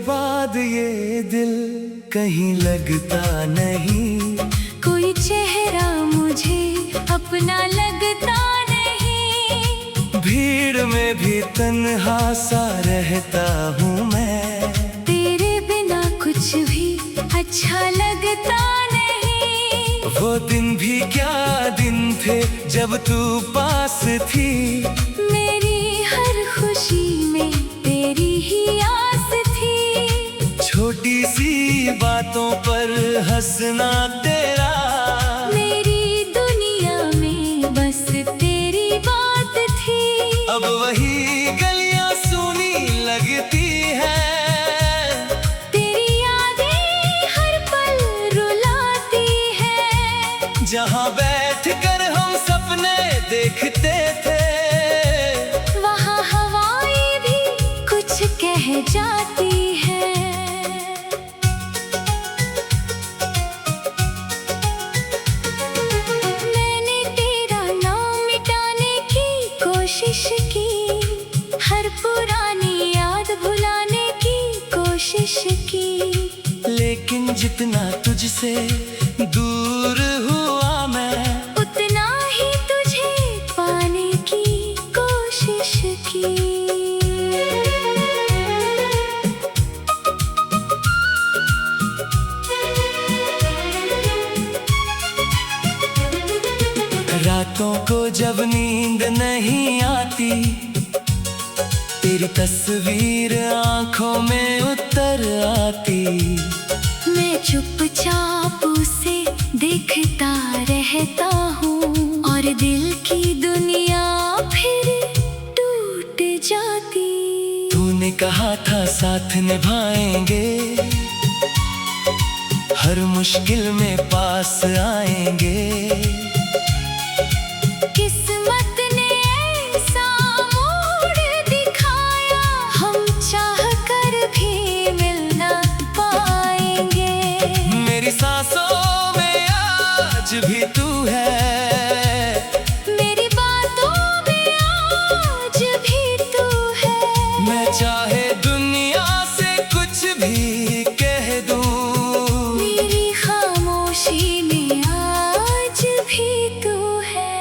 बाद ये दिल कहीं लगता नहीं। कोई चेहरा मुझे अपना लगता नहीं। भीड़ में भी तन्हा सा रहता हूँ मैं। तेरे बिना कुछ भी अच्छा लगता नहीं। वो दिन भी क्या दिन थे जब तू पास थी। मेरी हर खुशी में तेरी ही आस थी। छोटी सी बातों पर हंसना तेरा। मेरी दुनिया में बस तेरी बात थी। अब वही गलियां सूनी लगती हैं। तेरी यादें हर पल रुलाती हैं। जहाँ बैठ कर हम सपने देखते थे, वहाँ हवाएं भी कुछ कह जाती है। मैंने तेरा नाम मिटाने की कोशिश की। हर पुरानी याद भुलाने की कोशिश की। लेकिन जितना तुझसे दूर हुआ मैं, उतना ही तुझे पाने की कोशिश की। रातों को जब नींद नहीं आती, तेरी तस्वीर आंखों में उतर आती। मैं चुपचाप उसे देखता रहता हूँ और दिल की दुनिया फिर टूट जाती। तूने कहा था साथ निभाएंगे, हर मुश्किल में पास आएंगे। किस्मत ने ऐसा मोड़ दिखाया, हम चाह कर भी मिल ना पाएंगे। मेरी सांसों में आज भी तू है। मेरी बातों में आज भी तू है। मैं चाहे दुनिया से कुछ भी कह दूं, मेरी खामोशी में आज भी तू है।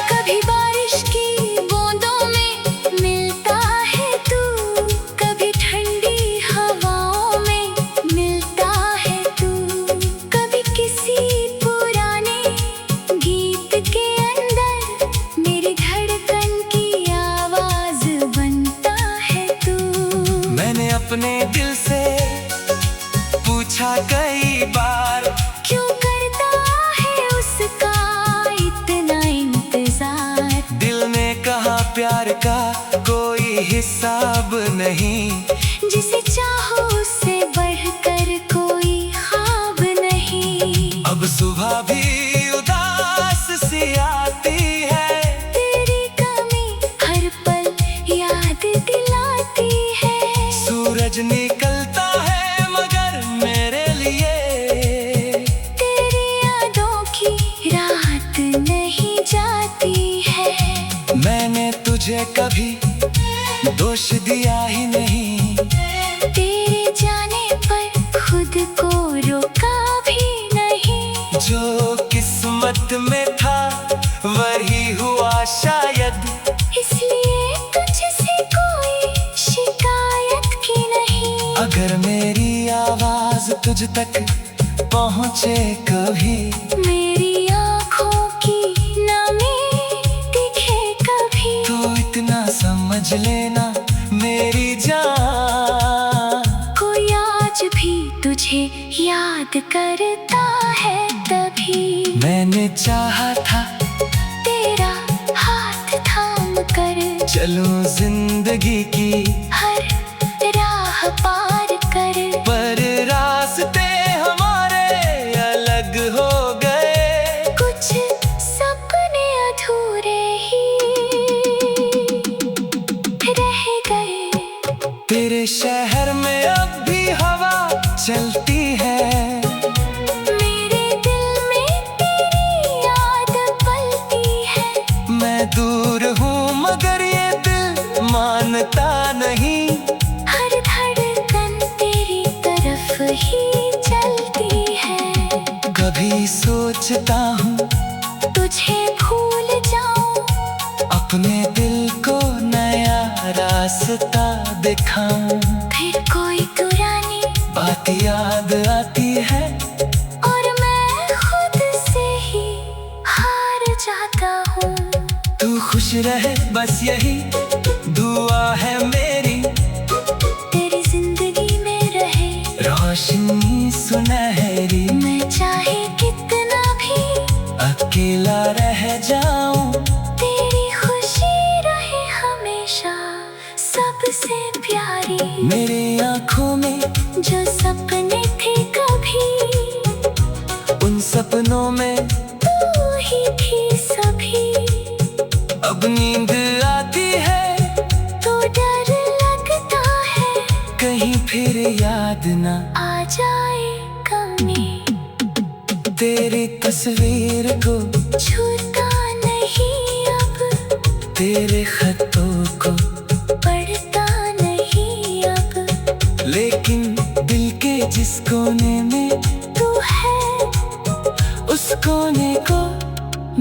कभी बारिश की बूंदों में मिलता है तू, कभी ठंडी हवाओं में मिलता है तू, कभी किसी पुराने गीत के अंदर मेरी धड़कन की आवाज बनता है तू। मैंने अपने दिल से पूछा कई बार, क्यों करता है उसका इतना इंतजार। दिल ने कहा प्यार का कोई हिसाब नहीं। जिसे चाहो उससे बढ़कर कोई ख्वाब नहीं। अब सुबह भी उदास सी आती है, तेरी कमी हर पल याद दिलाती है। सूरज निकलता है मगर मेरे लिए, तेरी यादों की रात नहीं जाती है। मैंने तुझे कभी दोष दिया ही नहीं। तेरे जाने पर खुद को रोका भी नहीं। जो किस्मत में था वही हुआ शायद, इसलिए तुझसे कोई शिकायत की नहीं। अगर मेरी आवाज तुझ तक पहुँचे कभी, मेरी आँखों की नमी दिखे कभी, तो इतना समझ लेना मेरी जान, कोई आज भी तुझे याद करता है तभी। मैंने चाहा था तेरा हाथ थाम कर चलूं जिंदगी की हर राह पार कर, पर रास्ते हमारे अलग हो गए। कुछ सपने अधूरे ही रह गए। तेरे शहर में अब भी हवा चलती है, मेरे दिल में मानता नहीं, हर धड़कन तेरी तरफ ही चलती है। कभी सोचता हूँ तुझे भूल जाऊं, अपने दिल को नया रास्ता दिखाऊं। फिर कोई पुरानी बात याद आती है और मैं खुद से ही हार जाता हूँ। तू खुश रहे बस यही दुआ है मेरी, तेरी जिंदगी में रहे रोशनी सुनहरी। मैं चाहे कितना भी अकेला रह जाऊं, तेरी खुशी रहे हमेशा सबसे प्यारी। मेरी आंखों में जो सपने थे कभी, उन सपनों में तू ही थी सभी। अब नींद आती है तो डर लगता है कहीं फिर याद ना आ जाए कमी। तेरी तस्वीर को छूता नहीं अब, तेरे खतों को, पढ़ता नहीं अब। लेकिन दिल के जिस कोने में तू है उस कोने को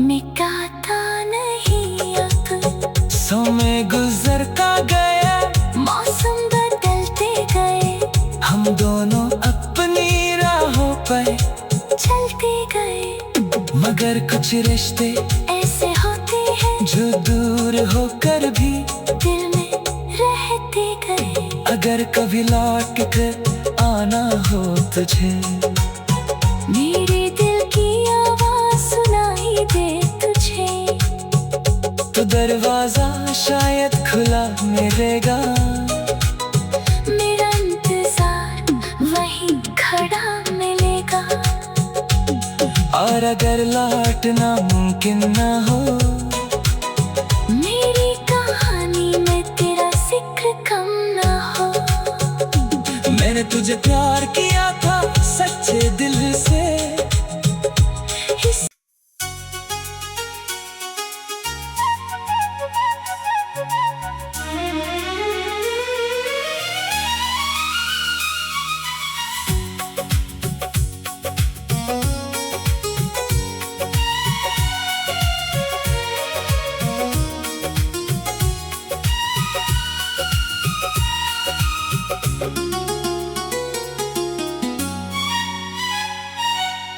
मिटाता नहीं अब। समय गुजरता गया, मौसम बदलते गए, हम दोनों अपनी राहों पर चलते गए। मगर कुछ रिश्ते ऐसे होते हैं जो दूर होकर भी दिल में रहते गए। अगर कभी लौट कर आना हो तुझे, मेरे दिल की आवाज सुनाई दे तुझे, तो दरवाजा शायद खुला मिलेगा। मेरा इंतजार वहीं खड़ा मिलेगा। और अगर लौटना मुमकिन न हो, मेरी कहानी में तेरा जिक्र कम ना हो। मैंने तुझे प्यार किया था सच्चे दिल से। इस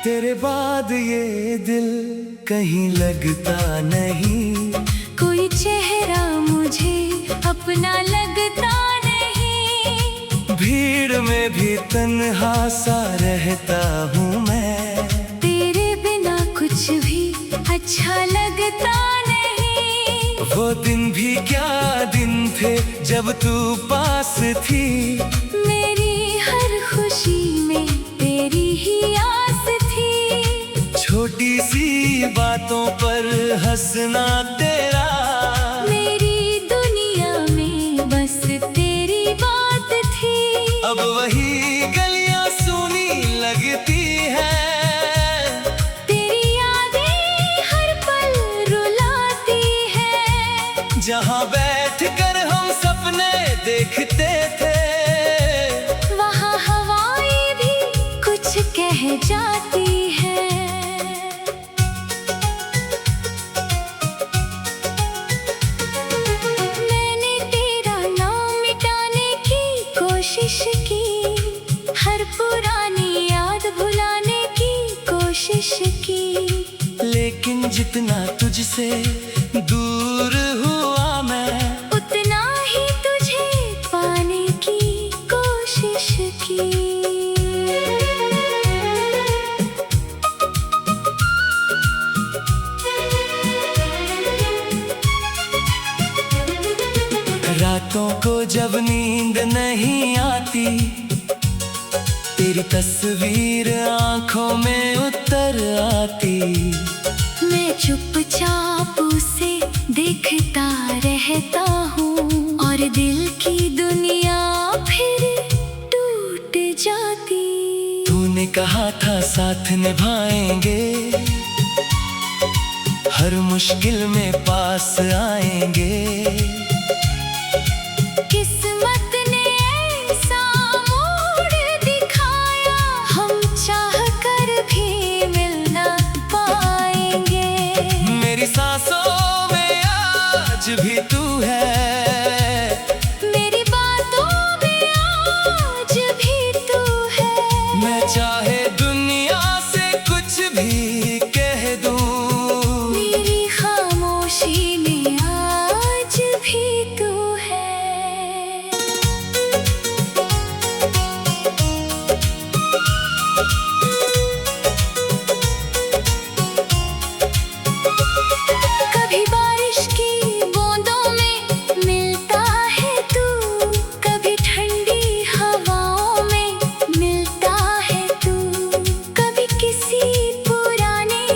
तेरे बाद ये दिल कहीं लगता नहीं, कोई चेहरा मुझे अपना लगता नहीं। भीड़ में भी तन्हा सा रहता हूँ मैं, तेरे बिना कुछ भी अच्छा लगता नहीं। वो दिन भी क्या दिन थे जब तू पास थी। मेरी हर खुशी में तेरी ही आस थी। छोटी सी बातों पर हंसना तेरा, मेरी दुनिया में बस तेरी बात थी। अब वही गलियां सूनी लगती हैं, तेरी यादें हर पल रुलाती है। जहाँ बैठ कर हम सपने देखते थे, वहाँ हवाएं भी कुछ कह जाती है। मैंने तेरा नाम मिटाने की कोशिश की, हर पुरानी याद भुलाने की कोशिश की। लेकिन जितना तुझसे दूर हुआ मैं, उतना ही तुझे पाने की कोशिश की। रातों को जब नींद नहीं आती, तेरी तस्वीर आंखों में उतर आती। मैं चुपचाप उसे देखता रहता हूँ और दिल की दुनिया फिर टूट जाती। तूने कहा था साथ निभाएंगे, हर मुश्किल में पास आएंगे। आज भी तू है। मेरी बातों में आज भी तू है। मैं चाहे दुनिया से कुछ भी कह दूं, मेरी खामोशी में आज भी तू है। कभी बारिश की बूंदों में मिलता है तू, कभी ठंडी हवाओं में मिलता है तू, कभी किसी पुराने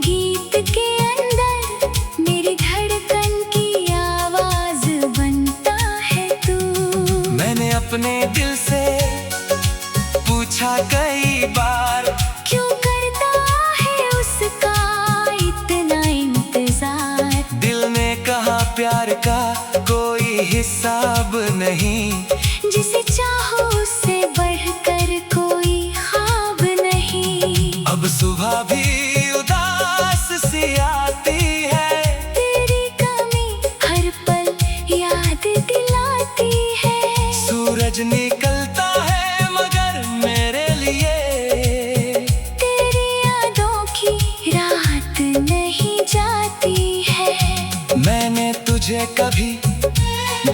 गीत के अंदर मेरी धड़कन की आवाज बनता है तू। मैंने अपने दिल से पूछा कई बार, क्यों करता है उसका इतना इंतजार। दिल ने कहा प्यार का कोई हिसाब नहीं, जिसे चाहो उससे बढ़कर कोई ख्वाब नहीं। अब सुबह भी उदास सी आती है, तेरी कमी हर पल याद दिलाती है। सूरज निकलता है मगर मेरे लिए, तेरी यादों की रात नहीं जाती है। मैंने तुझे कभी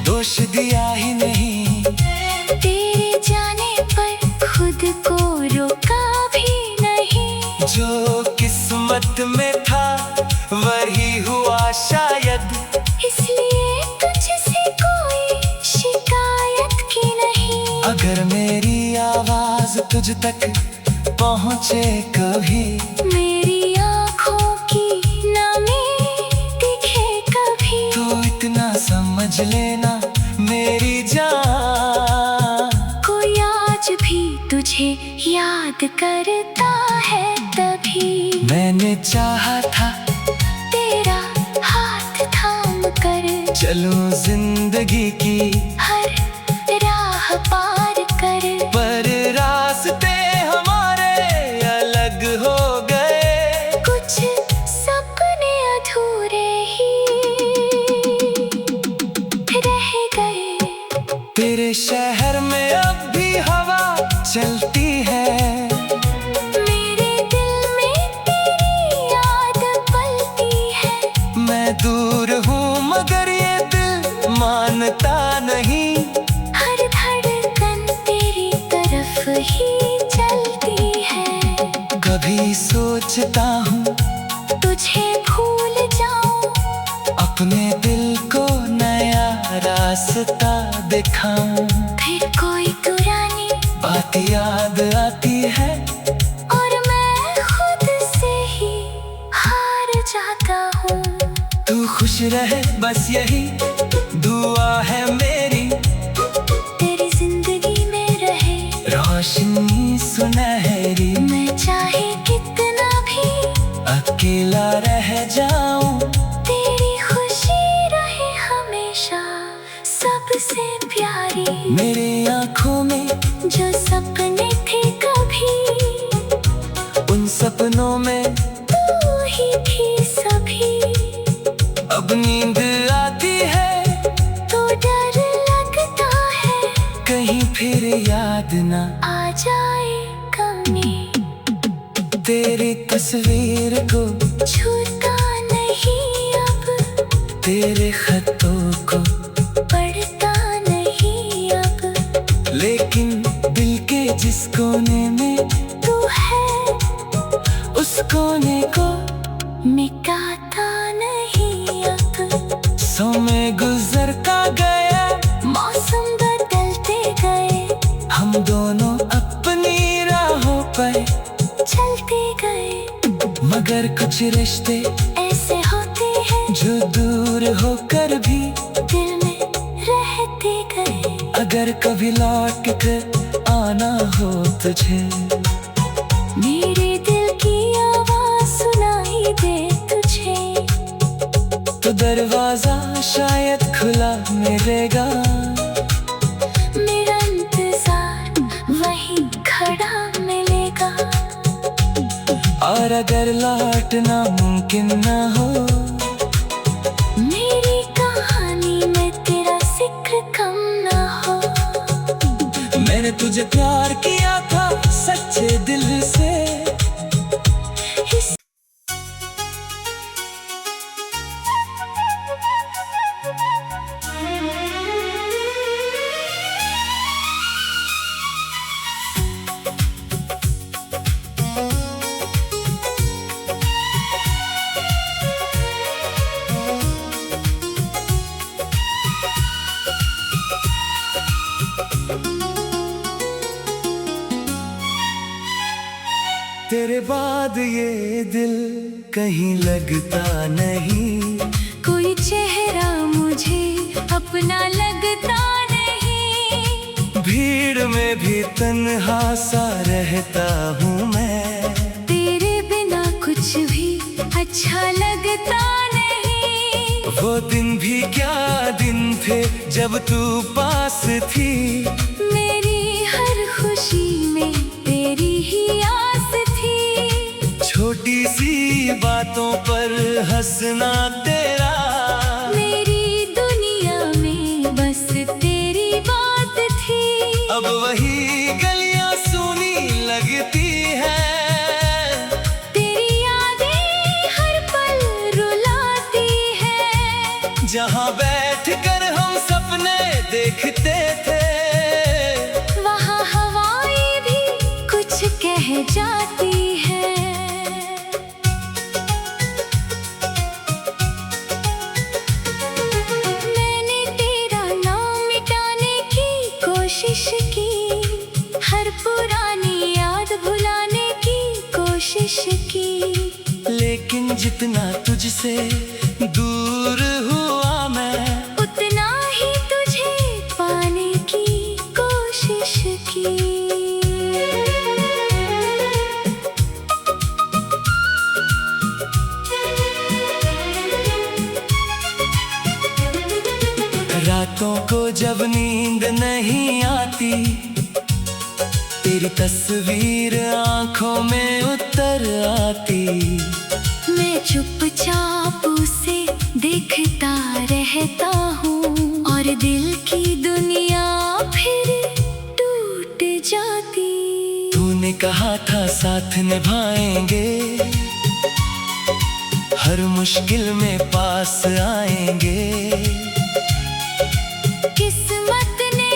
दोष दिया ही नहीं, तेरे जाने पर खुद को रोका भी नहीं। जो किस्मत में था वही हुआ शायद, इसलिए तुझसे कोई शिकायत की नहीं। अगर मेरी आवाज तुझ तक पहुँचे कभी, मेरी आँखों की नमी दिखे कभी, तो इतना समझ लेना मेरी जान, कोई आज भी तुझे याद करता है तभी। मैंने चाहा था तेरा हाथ थाम कर चलूं जिंदगी की हर राह पार कर, पर रास्ते हमारे अलग हो गए। कुछ सपने अधूरे ही रह गए। तेरे शहर में अब भी हवा चलती है, मेरे दिल में तेरी याद पलती है। मैं दूर हूँ मगर ये दिल मानता नहीं, हर धड़कन तेरी तरफ ही चलती है। कभी सोचता हूँ तुझे भूल जाऊं, अपने दिल को नया रास्ता दिखाऊं। फिर कोई पुरानी बात याद आती है, और मैं खुद से ही हार जाता हूँ। तू खुश रहे बस यही दुआ है मेरी, तेरी जिंदगी में रहे रोशनी सुनहरी। मैं चाहे कितना भी अकेला रह जाऊं, तेरी खुशी रहे हमेशा सबसे प्यारी। मेरी आँखों में जो सपने थे कभी, उन सपनों में तू ही थी सभी। अब नींद आती है तो डर लगता है कहीं फिर याद ना आ जाए कमी। तेरी तस्वीर को छूता नहीं अब, तेरे खतों को पढ़ता नहीं अब, लेकिन दिल के जिस कोने में तू है उस कोने को मिटाता नहीं अब। समय गुजरता गया, मौसम बदलते गए, हम दोनों अपनी राहों पर चलते गए। मगर कुछ रिश्ते ऐसे होते हैं जो दूर होकर भी दिल में रहते गए। अगर कभी लौट कर आना हो तुझे, मेरे दिल की आवाज सुनाई दे तुझे, तो दरवाजा शायद खुला मिलेगा। मेरा इंतजार वहीं खड़ा मिलेगा। और अगर लौटना मुमकिन ना हो, मेरी मैंने तुझे प्यार किया था सच्चे दिल से। तेरे बाद ये दिल कहीं लगता नहीं, कोई चेहरा मुझे अपना लगता नहीं। भीड़ में भी तन्हा सा रहता हूँ मैं, तेरे बिना कुछ भी अच्छा लगता नहीं। वो दिन भी क्या दिन थे जब तू पास थी, मेरी हर खुशी में तेरी ही आस थी। छोटी सी बातों पर हंसना तेरा, मेरी दुनिया में बस तेरी बात थी। अब वही गलियां सूनी लगती हैं, तेरी यादें हर पल रुलाती है। जहाँ बैठ कर हम सपने देखते थे, वहाँ हवाएं भी कुछ कह जाती है। मैंने तेरा नाम मिटाने की कोशिश की, हर पुरानी याद भुलाने की कोशिश की। लेकिन जितना तुझसे दूर हुआ मैं, उतना ही तुझे पाने की कोशिश की। रातों को जब नींद नहीं आती, तेरी तस्वीर आंखों में उतर आती। मैं चुपचाप उसे देखता रहता हूँ, और दिल की दुनिया फिर टूट जाती। तूने कहा था साथ निभाएंगे, हर मुश्किल में पास आएंगे। किस्मत ने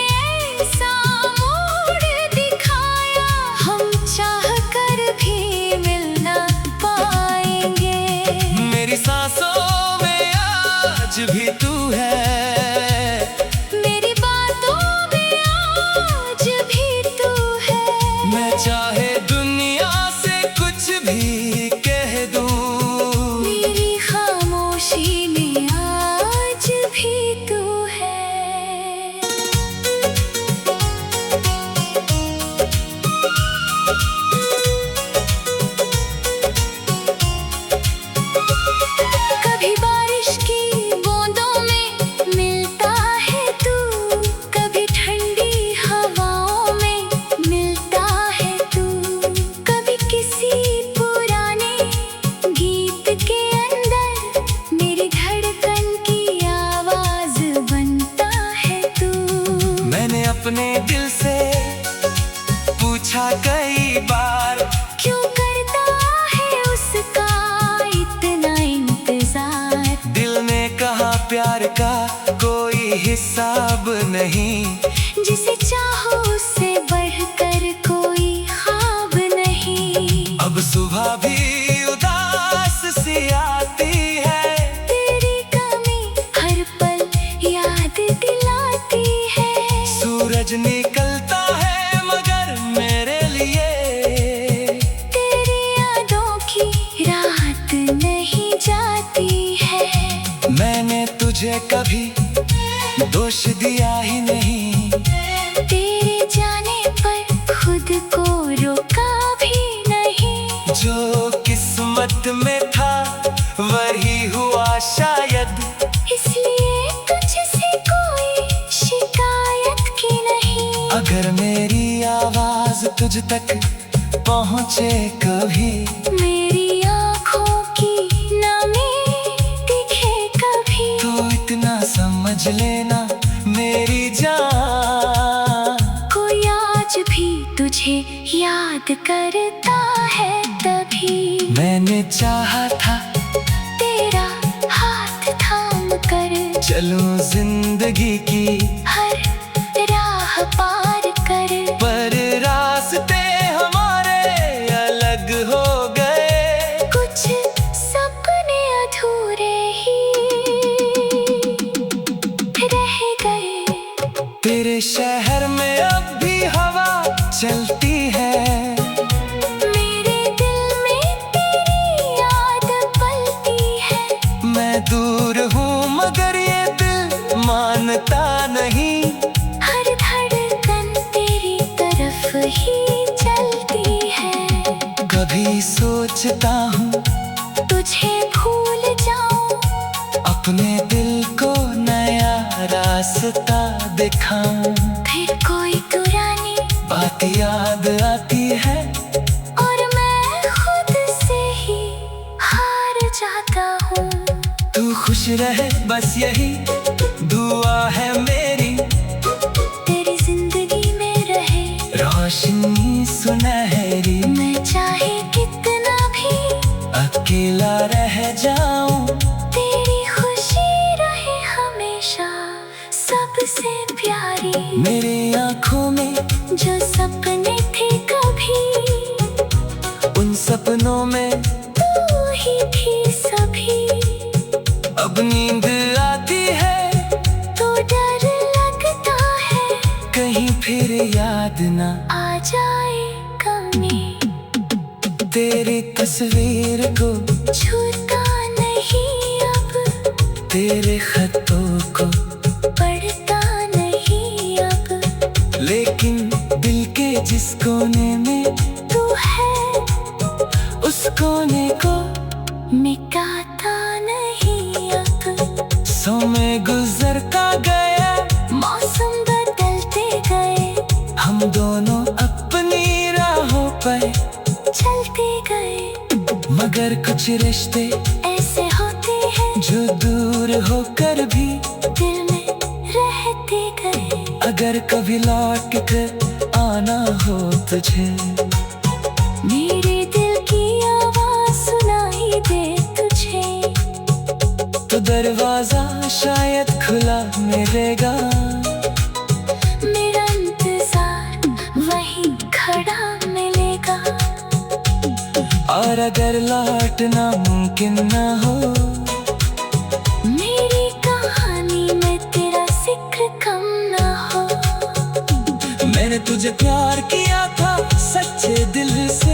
ऐसा मोड़ दिखाया, हम चाह कर भी मिल ना पाएंगे। मेरी सांसों में आज भी तू है, मेरी बातों में आज भी तू है। मैं चाहे दुनिया से कुछ भी कह दूं, मेरी खामोशी में आज भी तू है। कभी बारिश की बूंदों में मिलता है तू, कभी ठंडी हवाओं में मिलता है तू। कभी किसी पुराने गीत के अंदर मेरी धड़कन की आवाज बनता है तू। मैंने अपने दिल से पूछा कई बार, क्यों करता है उसका इतना इंतजार। दिल ने कहा प्यार का कोई हिसाब नहीं, जिसे चाहो उससे बढ़कर कोई ख्वाब नहीं। अब सुबह भी उदास सी आती है, तेरी कमी हर पल याद दिलाती है। सूरज निकलता है मगर मेरे लिए, तेरी यादों की रात नहीं जाती है। मैंने तुझे कभी दोष दिया ही नहीं, तेरे जाने पर खुद को रोका भी नहीं। जो किस्मत में था वही हुआ शायद, इसलिए तुझसे कोई शिकायत की नहीं। अगर मेरी आवाज तुझ तक पहुँचे कभी, मेरी आँखों की नमी दिखे कभी, तो इतना समझ लेना मेरी जान, कोई आज चलूं जिंदगी की हर राह पार कर, पर रास्ते हमारे अलग हो गए। कुछ सपने अधूरे ही रह गए। तेरे शहर में अब भी हवा चलती है, मेरे दिल में तेरी याद पलती है। मैं दूर हूँ मगर ये दिल मानता नहीं। हर धड़कन तेरी तरफ ही चलती है। कभी सोचता हूँ तुझे भूल जाऊं, अपने दिल को नया रास्ता दिखाऊं। फिर कोई पुरानी बात याद आती है और मैं खुद से ही हार जाता हूँ। तू खुश रहे बस यही दुआ है मेरी। तेरी जिंदगी में रहे रोशनी सुनहरी, मैं चाहे कितना भी अकेला रह जाऊं। तेरी खुशी रहे हमेशा सबसे प्यारी। मेरी आंखों में जो सपने थे कभी, उन सपनों में तू ही थी सभी। अब नींद आती है तो डर लगता है कहीं फिर याद ना आ जाए कमी। तेरी तस्वीर को छूता नहीं अब, तेरे खतों को पढ़ता नहीं अब। लेकिन दिल के जिस कोने में तू है उस कोने को मिटाता नहीं अब। समय गुजरता गया, मौसम बदलते गए, हम दोनों अपनी राहों पर चलते गए। मगर कुछ रिश्ते ऐसे होते हैं जो दूर होकर भी दिल में रहते गए। अगर कभी लौट कर आना हो तुझे, मेरे दिल की आवाज सुनाई दे तुझे, तो दरवाजा शायद खुला मिलेगा। मेरा इंतजार वहीं खड़ा मिलेगा। और अगर लौटना मुमकिन न हो, मेरी कहानी में तेरा जिक्र कम ना हो। मैंने तुझे प्यार किया था सच्चे दिल से।